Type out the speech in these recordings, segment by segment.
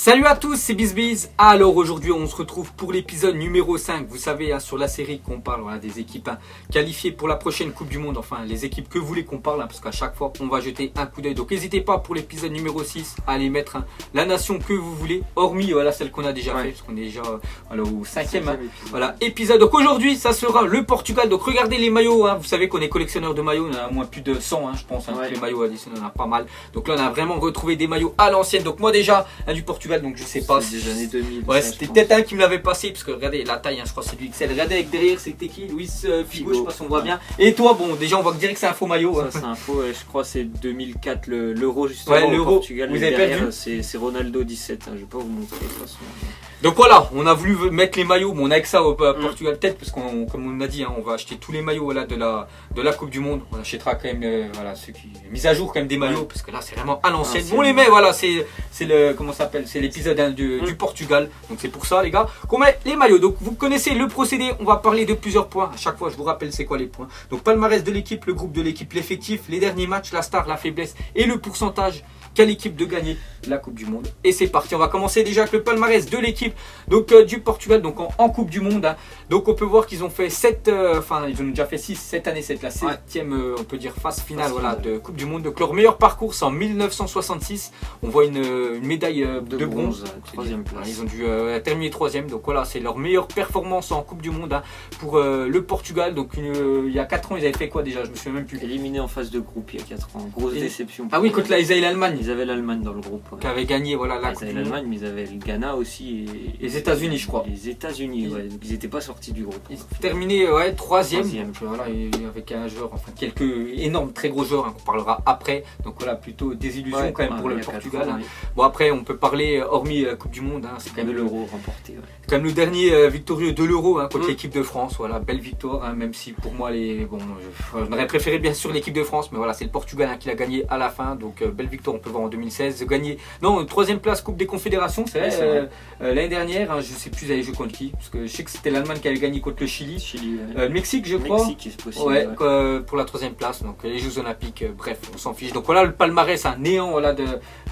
Salut à tous, c'est BizBiz. Alors aujourd'hui on se retrouve pour l'épisode numéro 5. Vous savez sur la série qu'on parle des équipes qualifiées pour la prochaine Coupe du Monde. Enfin les équipes que vous voulez qu'on parle parce qu'à chaque fois on va jeter un coup d'œil. Donc n'hésitez pas pour l'épisode numéro 6 à aller mettre la nation que vous voulez. Hormis celle qu'on a déjà fait parce qu'on est déjà au 5e épisode. Donc aujourd'hui ça sera le Portugal. Donc regardez les maillots. Vous savez qu'on est collectionneur de maillots. On a au moins plus de 100 je pense. Les maillots additionnels on en a pas mal. Donc là on a vraiment retrouvé des maillots à l'ancienne. Donc moi déjà du Portugal. Donc je sais pas si des années 2000. Ouais, c'était peut-être un qui me l'avait passé parce que regardez la taille, je crois que c'est du XL. Regardez avec derrière, c'était qui? Luis Figo, je sais pas si on voit bien. Et toi, bon, déjà on voit direct que c'est un faux maillot. Ça c'est un faux, je crois que c'est 2004 l'Euro justement au Portugal. Vous avez perdu. C'est Ronaldo 17, je vais pas vous montrer de toute façon. Donc voilà, on a voulu mettre les maillots, bon on a que ça au Portugal peut-être parce qu'on, comme on a dit, on va acheter tous les maillots de la Coupe du Monde. On achètera quand même ceux qui mis à jour quand même des maillots parce que là c'est vraiment à l'ancienne. On les met, c'est le comment s'appelle, c'est l'épisode du Portugal. Donc c'est pour ça les gars qu'on met les maillots. Donc vous connaissez le procédé, on va parler de plusieurs points. À chaque fois je vous rappelle c'est quoi les points. Donc palmarès de l'équipe, le groupe de l'équipe, l'effectif, les derniers matchs, la star, la faiblesse et le pourcentage quelle équipe de gagner la Coupe du Monde. Et c'est parti, on va commencer déjà avec le palmarès de l'équipe du Portugal donc en Coupe du Monde. Donc on peut voir qu'ils ont fait 7, ils ont déjà fait 6 cette année, c'est la 7e on peut dire phase finale de Coupe du Monde. Donc leur meilleur parcours c'est en 1966. On voit une médaille de bronze, 3e place. Ils ont dû terminer 3e. Donc voilà, c'est leur meilleure performance en Coupe du Monde pour le Portugal. Donc il y a 4 ans, ils avaient fait quoi déjà? Je me souviens même plus. Éliminé en phase de groupe il y a 4 ans. Grosse déception. Ah oui, contre ils avaient l'Allemagne. Ils avaient l'Allemagne dans le groupe. Qui avait gagné la Coupe du Monde. L'Allemagne, mais ils avaient le Ghana aussi. Et les États-Unis, je crois. Les États-Unis, donc ils n'étaient pas sortis du groupe. Ils terminaient 3e. Avec un joueur, quelques énormes, très gros joueurs qu'on parlera après. Donc voilà, plutôt désillusion quand même pour le Portugal. Bon après, on peut parler, hormis Coupe du Monde, c'est quand même l'Euro remporté. C'est quand même le dernier victorieux de l'Euro contre l'équipe de France. Voilà, belle victoire, même si pour moi, j'aurais préféré bien sûr l'équipe de France, mais voilà, c'est le Portugal qui l'a gagné à la fin. Donc belle victoire, on peut voir en 2016. Gagné, 3e place Coupe des Confédérations, c'est vrai. L'année dernière, je sais plus, ils avaient joué contre qui, parce que je sais que c'était l'Allemagne qui avait gagné contre le Chili. Le Mexique, je crois. Mexique, c'est possible. Pour la 3e place, donc les Jeux Olympiques, bref, on s'en fiche. Donc voilà le palmarès, un néant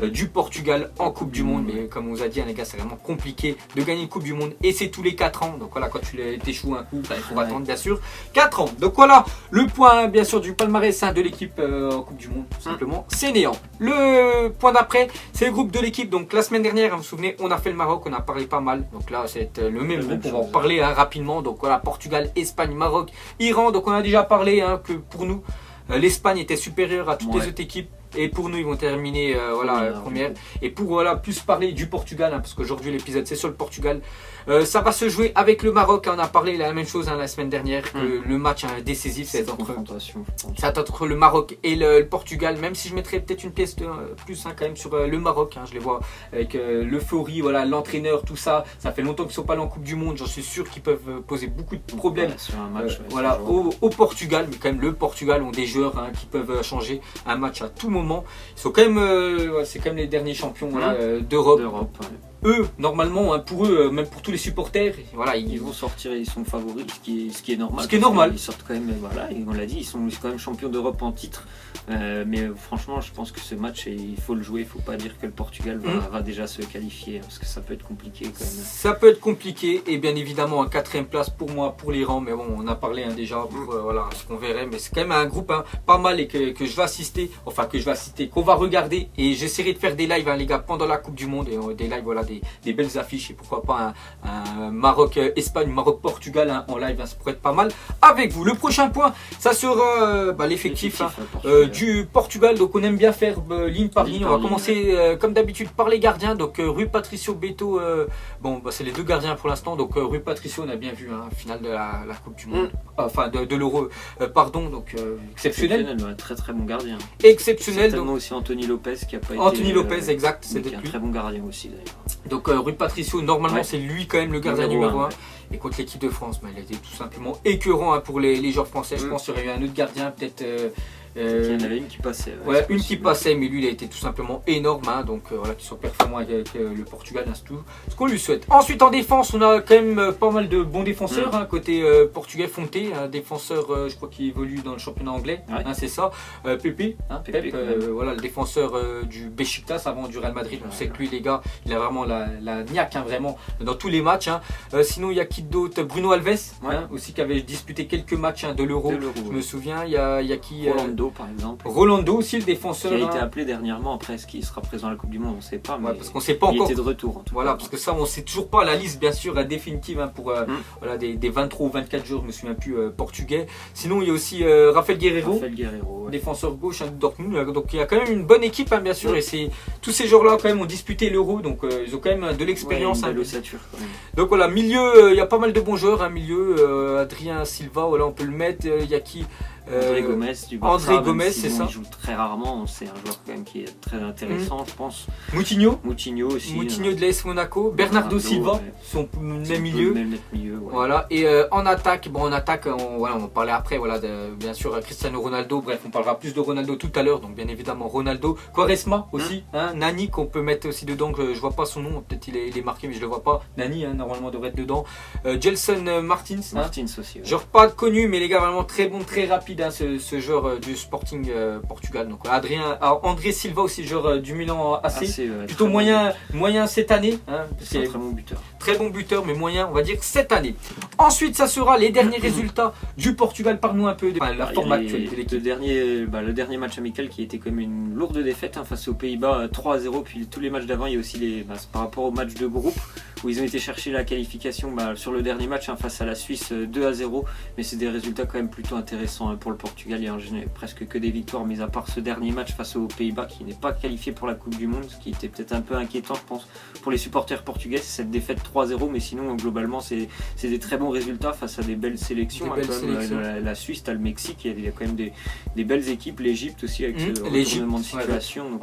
du Portugal en Coupe du Monde. Mais comme on vous a dit, les gars, c'est vraiment compliqué de gagner une Coupe du Monde et c'est tous les 4 ans. Donc voilà, quand tu t'échoues un coup, il faut attendre bien sûr 4 ans. Donc voilà, le point bien sûr du palmarès de l'équipe en Coupe du Monde, tout simplement, c'est néant. Le point d'après, c'est le groupe de l'équipe. Donc la semaine dernière, vous vous souvenez, on a fait le Maroc, on a parlé pas mal. Donc là, c'est le même groupe, on va en parler rapidement. Donc voilà, Portugal, Espagne, Maroc, Iran. Donc on a déjà parlé que pour nous, l'Espagne était supérieure à toutes les autres équipes. Et pour nous, ils vont terminer première. Et pour plus parler du Portugal, parce qu'aujourd'hui l'épisode c'est sur le Portugal, ça va se jouer avec le Maroc. On a parlé la même chose la semaine dernière, que le match décisif c'est entre le Maroc et le Portugal. Même si je mettrais peut-être une pièce de plus quand même sur le Maroc. Je les vois avec l'euphorie, l'entraîneur, tout ça. Ça fait longtemps qu'ils ne sont pas allés en Coupe du Monde. J'en suis sûr qu'ils peuvent poser beaucoup de problèmes sur un match, au Portugal. Mais quand même le Portugal ont des joueurs qui peuvent changer un match à tout moment. Ils sont quand même, c'est quand même les derniers champions d'Europe. Eux, normalement, pour eux, même pour tous les supporters, ils vont sortir, ils sont favoris, ce qui est normal. Ils sortent quand même, on l'a dit, ils sont quand même champions d'Europe en titre. Mais franchement, je pense que ce match, il faut le jouer. Il ne faut pas dire que le Portugal va déjà se qualifier, parce que ça peut être compliqué quand même. Ça peut être compliqué, et bien évidemment, en 4e place pour moi, pour l'Iran. Mais bon, on a parlé déjà, pour, ce qu'on verrait. Mais c'est quand même un groupe pas mal et que je vais assister, qu'on va regarder. Et j'essaierai de faire des lives, les gars, pendant la Coupe du Monde. Et des lives, des belles affiches et pourquoi pas un Maroc-Espagne, Maroc-Portugal en live, ça pourrait être pas mal avec vous. Le prochain point, ça sera l'effectif du Portugal. Donc on aime bien faire ligne par ligne. On va commencer comme d'habitude par les gardiens. Donc Rui Patricio, Beto, c'est les deux gardiens pour l'instant. Donc Rui Patricio, on a bien vu finale de la Coupe du Monde, de l'Euro, donc exceptionnel. Très très bon gardien. Exceptionnel. Donc aussi Anthony Lopez qui a pas été. Anthony Lopez, exact, c'était un très bon gardien aussi d'ailleurs. Donc Rui Patricio, normalement c'est lui quand même le gardien numéro 1. Et contre l'équipe de France, il a été tout simplement écœurant pour les joueurs français. Je pense qu'il y aurait eu un autre gardien, peut-être Il y en avait une qui passait. Ouais, une qui passait, mais lui il a été tout simplement énorme. Hein, donc voilà, qu'il soit performant avec le Portugal, c'est tout ce qu'on lui souhaite. Ensuite en défense, on a quand même pas mal de bons défenseurs. Hein, côté portugais, Fonté, un défenseur, je crois qu'il évolue dans le championnat anglais. Ouais. Hein, c'est ça. Pepe, hein, Pep, voilà, le défenseur du Beşiktaş avant du Real Madrid. On sait que lui, les gars, il a vraiment la niaque, hein, vraiment dans tous les matchs. Hein. Sinon, il y a qui d'autre? Bruno Alves, hein, aussi qui avait disputé quelques matchs hein, de l'Euro. Je me souviens. Il y a qui? Rolando par exemple. Rolando aussi, le défenseur. Qui a été appelé dernièrement. Après, est-ce qu'il sera présent à la Coupe du Monde? On ne sait pas. Mais parce qu'on sait pas encore. Il était de retour. En tout voilà, cas. parce que ça, on ne sait toujours pas la liste, bien sûr, définitive hein, pour voilà, des 23 ou 24 jours, je me souviens plus, portugais. Sinon, il y a aussi Rafael Guerreiro, ouais. Défenseur gauche hein, de Dortmund. Donc, il y a quand même une bonne équipe, hein, bien sûr. Et tous ces joueurs-là, quand même, ont disputé l'Euro. Donc, ils ont quand même de l'expérience. Ouais, donc, voilà, milieu, il y a pas mal de bons joueurs. Hein, milieu, Adrien Silva, voilà, on peut le mettre. Il y a qui? André Gomes du Barça. André Gomes, c'est ça. Il joue très rarement, c'est un joueur quand même qui est très intéressant, je pense. Moutinho aussi. Moutinho de l'AS Monaco. Bernardo Silva, son même milieu. Ouais. Voilà. Et en attaque, on parlait après, voilà, bien sûr Cristiano Ronaldo. Bref, on parlera plus de Ronaldo tout à l'heure, donc bien évidemment Ronaldo. Quaresma aussi, hein, Nani qu'on peut mettre aussi dedans. Je vois pas son nom, peut-être il est marqué, mais je le vois pas. Nani, hein, normalement devrait être dedans. Gelson Martins. Martins aussi. Ouais. Genre pas connu, mais les gars vraiment très bon, très rapide. Ce joueur du Sporting Portugal. Donc André Silva aussi, joueur du Milan AC. Plutôt moyen cette année. Hein, c'est un très bon buteur. Très bon buteur, mais moyen, on va dire, cette année. Ensuite, ça sera les derniers résultats du Portugal. Parle-nous un peu de la forme actuelle de l'équipe. Le dernier match amical qui était comme une lourde défaite hein, face aux Pays-Bas 3-0. Puis tous les matchs d'avant, il y a aussi par rapport au match de groupe où ils ont été chercher la qualification sur le dernier match hein, face à la Suisse 2-0. Mais c'est des résultats quand même plutôt intéressants hein, pour le Portugal. Il y a presque que des victoires, mis à part ce dernier match face aux Pays-Bas qui n'est pas qualifié pour la Coupe du Monde, ce qui était peut-être un peu inquiétant, je pense, pour les supporters portugais. C'est cette défaite 3-0, mais sinon, globalement, c'est des très bons résultats face à des belles sélections. La Suisse, le Mexique, il y a quand même des belles équipes. L'Égypte aussi, avec ce retournement de situation.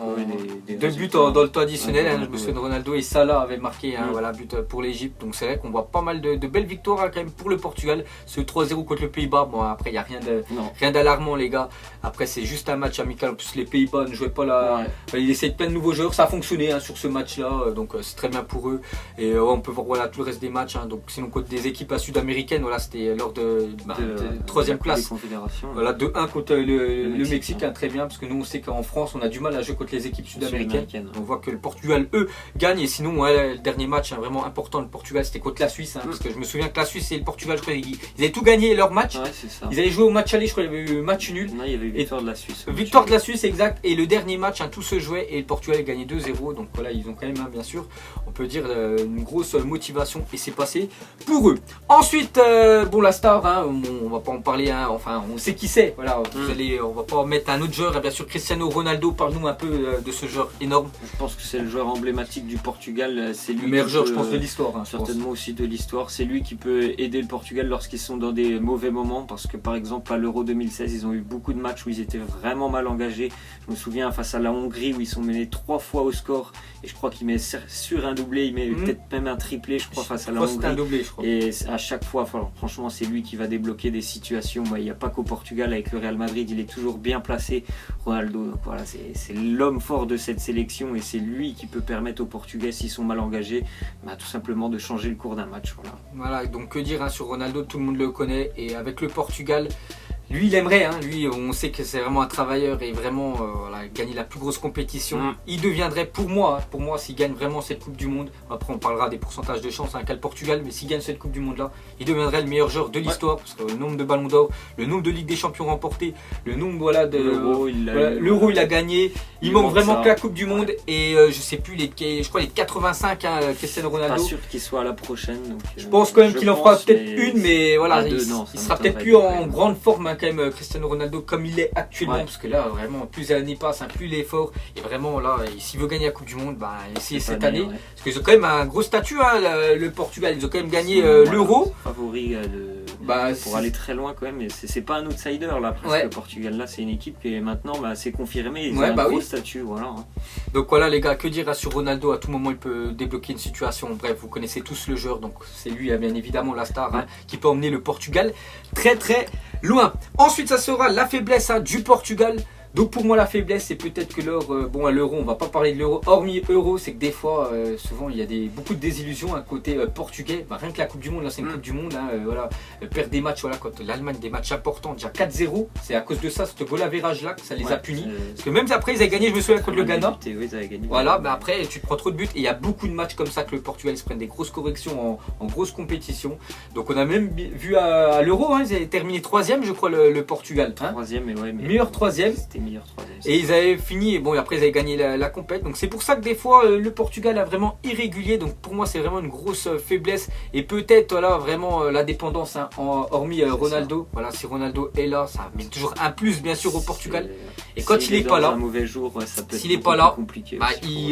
Deux buts dans le temps additionnel. Hein, je me souviens de Ronaldo et Salah avaient marqué but pour l'Égypte. Donc c'est vrai qu'on voit pas mal de belles victoires hein, quand même pour le Portugal. Ce 3-0 contre le Pays-Bas, bon après il n'y a rien d'alarmant les gars. Après c'est juste un match amical. En plus les Pays-Bas ne jouaient pas là. Ils essayent plein de nouveaux joueurs. Ça a fonctionné hein, sur ce match-là. Donc c'est très bien pour eux. Et on peut voir voilà, tout le reste des matchs. Hein. Donc sinon contre des équipes sud-américaines, voilà, c'était lors de troisième place. Voilà, 2-1 contre le Mexique, hein, très bien. Parce que nous on sait qu'en France on a du mal à jouer contre les équipes sud-américaines. On voit que le Portugal eux gagne. Et sinon le dernier match hein, vraiment important, le Portugal c'était contre la Suisse. Hein, parce que je me souviens que la Suisse et le Portugal, je crois ils avaient tout gagné leur match. Ils avaient joué au match aller, je crois qu'il y avait eu match nul. Non, il y avait eu victoire de la Suisse. Victoire de la Suisse, exact. Et le dernier match, hein, tout se jouait et le Portugal a gagné 2-0. Donc voilà, ils ont quand même, hein, bien sûr, on peut dire une grosse motivation et c'est passé pour eux. Ensuite, la star, hein, on va pas en parler, hein, enfin, on sait qui c'est. Voilà, on va pas mettre un autre joueur. Et bien sûr, Cristiano Ronaldo, parle-nous un peu de ce joueur énorme. Je pense que c'est le joueur emblématique du Portugal. C'est lui le meilleur joueur, je pense, de l'histoire. Hein, certainement aussi de l'histoire. C'est lui qui peut aider le Portugal lorsqu'ils sont dans des mauvais moments. Parce que par exemple, à l'Euro 2016, ils ont eu beaucoup de matchs où ils étaient vraiment mal engagés. Je me souviens face à la Hongrie où ils sont menés 3 fois au score. Et je crois qu'il met sur un doublé, il met peut-être même un triplé, je crois, face à la Hongrie. Un doublé, je crois. Et à chaque fois, franchement, c'est lui qui va débloquer des situations. Il n'y a pas qu'au Portugal, avec le Real Madrid, il est toujours bien placé. Ronaldo, donc voilà, c'est l'homme fort de cette sélection et c'est lui qui peut permettre aux Portugais, s'ils sont mal engagés, tout simplement de changer le cours d'un match. Voilà, donc que dire hein, sur Ronaldo, tout le monde le connaît. Et avec le Portugal, lui il aimerait, hein, lui on sait que c'est vraiment un travailleur et vraiment gagner la plus grosse compétition. Il deviendrait pour moi s'il gagne vraiment cette Coupe du Monde, après on parlera des pourcentages de chance hein, qu'a le Portugal, mais s'il gagne cette Coupe du Monde là, il deviendrait le meilleur joueur de l'histoire parce que le nombre de ballons d'or, le nombre de Ligue des Champions remportés, le nombre l'Euro il a gagné, il manque vraiment que la Coupe du Monde et je sais plus je crois les 85 hein, Cristiano Ronaldo. Pas sûr qu'il soit à la prochaine. Donc, je pense quand même qu'il en fera peut-être une, mais voilà, il sera peut-être plus en grande forme hein, quand même Cristiano Ronaldo comme il est actuellement parce que là vraiment plus les années passent, hein, plus l'effort et vraiment là s'il veut gagner la Coupe du Monde, essayer cette année parce qu'ils ont quand même un gros statut hein, le Portugal, ils ont quand même gagné l'Euro. Favori pour aller très loin quand même. Et c'est pas un outsider là, presque le Portugal. Là, c'est une équipe qui est maintenant c'est confirmé. Ils ont un gros statut. Voilà. Donc voilà les gars, que dire sur Ronaldo? À tout moment, il peut débloquer une situation. Bref, vous connaissez tous le joueur, donc c'est lui bien évidemment la star qui peut emmener le Portugal très très loin. Ensuite, ça sera la faiblesse du Portugal. Donc pour moi la faiblesse c'est peut-être que à l'euro, on va pas parler de l'euro, hormis euro, c'est que des fois souvent il y a beaucoup de désillusions côté portugais. Rien que la Coupe du Monde, là c'est une Coupe du Monde, perdre des matchs, quand l'Allemagne des matchs importants, déjà 4-0, c'est à cause de ça, ce goal average là que ça les a punis. Parce que même après ils avaient gagné, je me souviens contre le Ghana. Voilà, mais après tu te prends trop de buts et il y a beaucoup de matchs comme ça que le Portugal se prennent des grosses corrections en grosse compétition. Donc on a même vu à l'euro, ils avaient terminé 3ème je crois le Portugal. 3ème mais meilleur 3ème. Meilleur 3ème. Et ils avaient fini, et après ils avaient gagné la compète. Donc c'est pour ça que des fois le Portugal est vraiment irrégulier. Donc pour moi c'est vraiment une grosse faiblesse. Et peut-être vraiment la dépendance, hormis Ronaldo. Voilà, si Ronaldo est là, ça met toujours un plus bien sûr au Portugal. Et quand il n'est pas là, un mauvais jour, ça peut s'il n'est pas là, compliqué.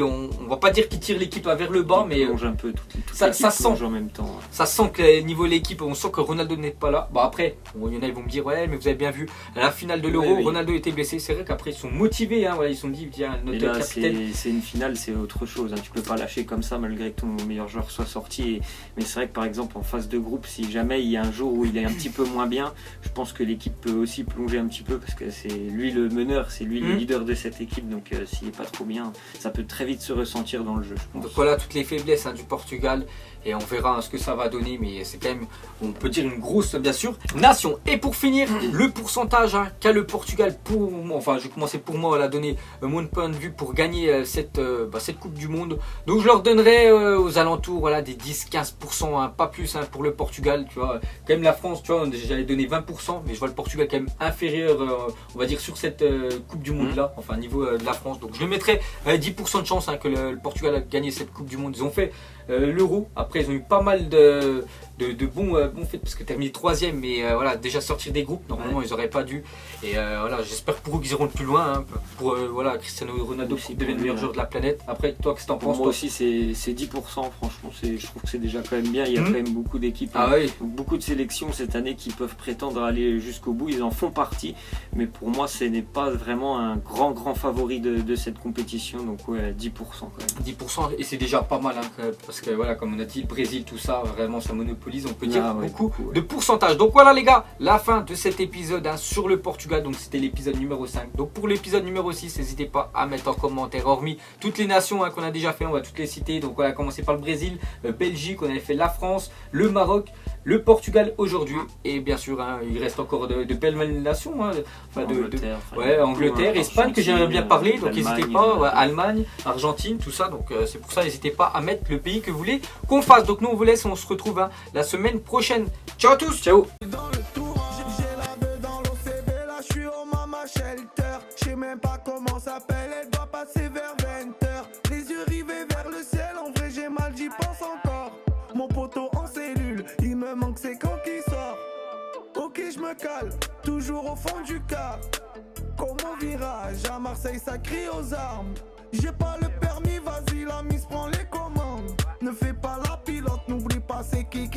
On va pas dire qu'il tire l'équipe vers le bas, mais plonge un peu ça sent en même temps. Ça sent que niveau de l'équipe, on sent que Ronaldo n'est pas là. Après, il y en a ils vont me dire mais vous avez bien vu à la finale de l'Euro, Ronaldo était blessé. C'est vrai qu'après ils sont motivés, ils se sont dit notre capitaine. C'est une finale, c'est autre chose. Tu peux pas lâcher comme ça malgré que ton meilleur joueur soit sorti. Mais c'est vrai que par exemple en phase de groupe, si jamais il y a un jour où il est un petit peu moins bien, je pense que l'équipe peut aussi plonger un petit peu parce que c'est lui le meneur, c'est lui le leader de cette équipe. Donc s'il est pas trop bien, ça peut très vite se ressentir dans le jeu, je pense. Donc voilà toutes les faiblesses du Portugal. Et on verra ce que ça va donner, mais c'est quand même, on peut dire, une grosse, bien sûr, nation. Et pour finir, le pourcentage qu'a le Portugal pour moi, je vais commencer pour moi à donner mon point de vue pour gagner cette Coupe du Monde. Donc je leur donnerai aux alentours des 10-15%, pas plus pour le Portugal. Tu vois, quand même la France, tu vois, j'allais donner 20%, mais je vois le Portugal quand même inférieur, on va dire, sur cette Coupe du Monde là, au niveau de la France. Donc je le mettrai 10% de chance que le Portugal a gagné cette Coupe du Monde. Ils ont fait l'Euro. Après, ils ont eu pas mal de bons faits parce que terminer 3ème, mais déjà sortir des groupes, normalement ils n'auraient pas dû. Et j'espère pour eux qu'ils iront le plus loin. Pour Cristiano Ronaldo qui devient le meilleur joueur de la planète. Après, toi, qu'est-ce que t'en penses? Moi aussi, c'est 10%. Franchement, je trouve que c'est déjà quand même bien. Il y a quand même beaucoup d'équipes, beaucoup de sélections cette année qui peuvent prétendre aller jusqu'au bout. Ils en font partie. Mais pour moi, ce n'est pas vraiment un grand favori de cette compétition. Donc, 10% quand même. 10%, et c'est déjà pas mal. Parce que comme on a dit, le Brésil, tout ça, vraiment ça monopolise, on peut dire beaucoup de pourcentage. Donc voilà les gars, la fin de cet épisode sur le Portugal. Donc c'était l'épisode numéro 5. Donc pour l'épisode numéro 6, n'hésitez pas à mettre en commentaire, hormis toutes les nations qu'on a déjà fait, on va toutes les citer. Donc on a commencé par le Brésil, Belgique, on avait fait la France, le Maroc, le Portugal aujourd'hui. Et bien sûr, il reste encore de belles nations. Angleterre, Espagne que j'aimerais bien parler. Donc n'hésitez pas, Allemagne, Argentine, tout ça. Donc c'est pour ça, n'hésitez pas à mettre le pays que vous voulez qu'on fasse. Donc nous on vous laisse, on se retrouve la semaine prochaine. Ciao à tous, ciao. Je sais même pas comment s'appelle, elle doit passer vers 20h. Les yeux rivés vers le ciel, en vrai j'ai mal, j'y pense encore. Mon poteau en cellule, il me manque c'est quand qu'il sort. Ok je me cale, toujours au fond du car. Comme au virage, à Marseille ça crie aux armes. J'ai pas le permis, vas-y la mise prend les commandes. Ne fais pas la pilote, n'oublie pas c'est qui